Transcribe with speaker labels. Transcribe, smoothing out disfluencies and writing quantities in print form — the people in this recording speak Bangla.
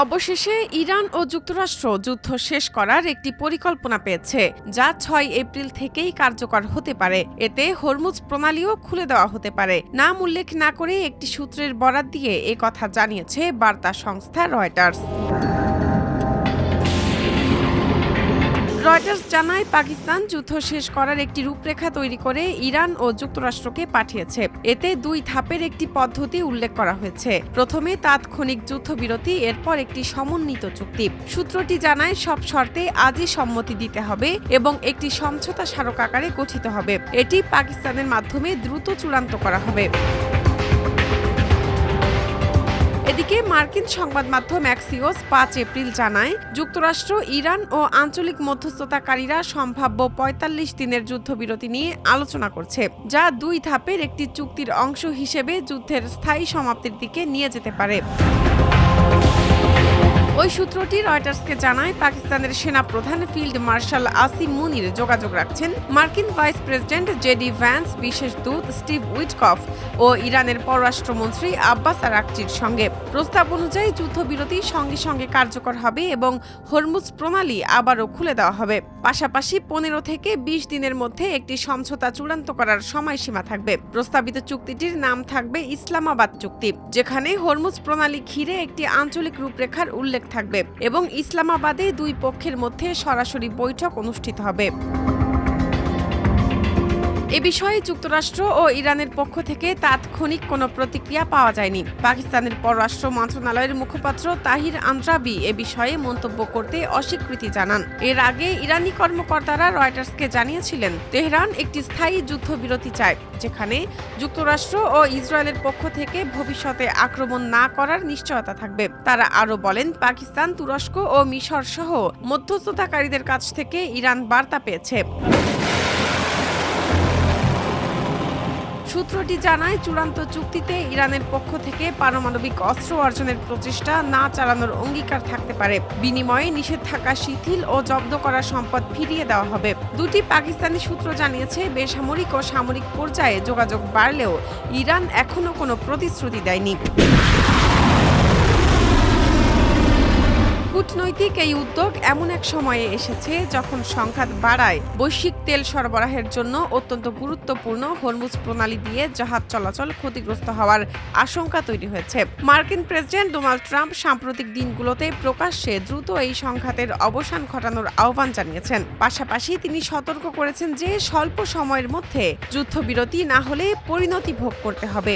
Speaker 1: অবশেষে ইরান ও যুক্তরাষ্ট্র যুদ্ধ শেষ করার একটি পরিকল্পনা পেয়েছে, যা ৬ এপ্রিল থেকেই কার্যকর হতে পারে। এতে হরমুজ প্রণালীও খুলে দেওয়া হতে পারে। নাম উল্লেখ না করে একটি সূত্রের বরাত দিয়ে কথা জানিয়েছে বার্তা সংস্থা রয়টার্স। রয়টার্স জানায়, পাকিস্তান যুদ্ধ শেষ করার একটি রূপরেখা তৈরি করে ইরান ও যুক্তরাষ্ট্রকে পাঠিয়েছে। এতে ২ ধাপের একটি পদ্ধতি উল্লেখ করা হয়েছে। প্রথমে তাৎক্ষণিক যুদ্ধবিরতি, এরপর একটি সমন্বিত চুক্তি। সূত্রটি জানায়, সব শর্তে আজই সম্মতি দিতে হবে এবং একটি সমঝোতা স্মারক আকারে গঠিত হবে। এটি পাকিস্তানের মাধ্যমে দ্রুত চূড়ান্ত করা হবে। এদিকে মার্কিন সংবাদ মাধ্যম অ্যাক্সিওস ৫ এপ্রিল জানায়, যুক্তরাষ্ট্র, ইরান ও আঞ্চলিক মধ্যস্থতাকারীরা সম্ভাব্য ৪৫ দিনের যুদ্ধবিরতি নিয়ে আলোচনা করছে, যা ২ ধাপের একটি চুক্তির অংশ হিসেবে যুদ্ধের স্থায়ী সমাপ্তির দিকে নিয়ে যেতে পারে। ওই সূত্রটি রয়টার্সকে জানায়, পাকিস্তানের সেনাপ্রধান ফিল্ড মার্শাল আসিম মুনির যোগাযোগ রাখছেন মার্কিন ভাইস প্রেসিডেন্ট জেডি ভ্যান্স, বিশেষ দূত স্টিভ উইটকফ ও ইরানের পররাষ্ট্রমন্ত্রী আব্বাস আরাকচির সঙ্গে। প্রস্তাব অনুযায়ী যুদ্ধবিরতি সঙ্গে সঙ্গে কার্যকর হবে এবং হরমুজ প্রণালী আবারও খুলে দেওয়া হবে। পাশাপাশি ১৫ থেকে ২০ দিনের মধ্যে একটি সমঝোতা চূড়ান্ত করার সময়সীমা থাকবে। প্রস্তাবিত চুক্তিটির নাম থাকবে ইসলামাবাদ চুক্তি, যেখানে হরমুজ প্রণালী ঘিরে একটি আঞ্চলিক রূপরেখার উল্লেখ থাকবে এবং ইসলামাবাদে ২ পক্ষের মধ্যে সরাসরি বৈঠক অনুষ্ঠিত হবে। এ বিষয়ে যুক্তরাষ্ট্র ও ইরানের পক্ষ থেকে তাৎক্ষণিক কোনো প্রতিক্রিয়া পাওয়া যায়নি। পাকিস্তানের পররাষ্ট্র মন্ত্রণালয়ের মুখপাত্র তাহির আন্দ্রাবি এ বিষয়ে মন্তব্য করতে অস্বীকৃতি জানান। এর আগে ইরানি কর্মকর্তারা রয়টার্সকে জানিয়েছিলেন, তেহরান একটি স্থায়ী যুদ্ধবিরতি চায়, যেখানে যুক্তরাষ্ট্র ও ইসরায়েলের পক্ষ থেকে ভবিষ্যতে আক্রমণ না করার নিশ্চয়তা থাকবে। তারা আরও বলেন, পাকিস্তান, তুরস্ক ও মিশর সহ মধ্যস্থতাকারীদের কাছ থেকে ইরান বার্তা পেয়েছে। সূত্রটি জানায়, চূড়ান্ত চুক্তিতে ইরানের পক্ষ থেকে পারমাণবিক অস্ত্র অর্জনের প্রচেষ্টা না চালানোর অঙ্গীকার থাকতে পারে। বিনিময়ে নিষেধাজ্ঞা শিথিল ও জব্দ করা সম্পদ ফিরিয়ে দেওয়া হবে। ২টি পাকিস্তানি সূত্র জানিয়েছে, বেসামরিক ও সামরিক পর্যায়ে যোগাযোগ বাড়লেও ইরান এখনো কোনো প্রতিশ্রুতি দেয়নি। কূটনৈতিক এই উদ্যোগ এমন এক সময়ে এসেছে যখন সংঘাত বাড়ায় বৈশ্বিক তেল সরবরাহের জন্য অত্যন্ত গুরুত্বপূর্ণ হরমুজ প্রণালী দিয়ে জাহাজ চলাচল ক্ষতিগ্রস্ত হওয়ার আশঙ্কা তৈরি হয়েছে। মার্কিন প্রেসিডেন্ট ডোনাল্ড ট্রাম্প সাম্প্রতিক দিনগুলোতে প্রকাশ্যে দ্রুত এই সংঘাতের অবসান ঘটানোর আহ্বান জানিয়েছেন। পাশাপাশি তিনি সতর্ক করেছেন যে স্বল্প সময়ের মধ্যে যুদ্ধবিরতি না হলে পরিণতি ভোগ করতে হবে।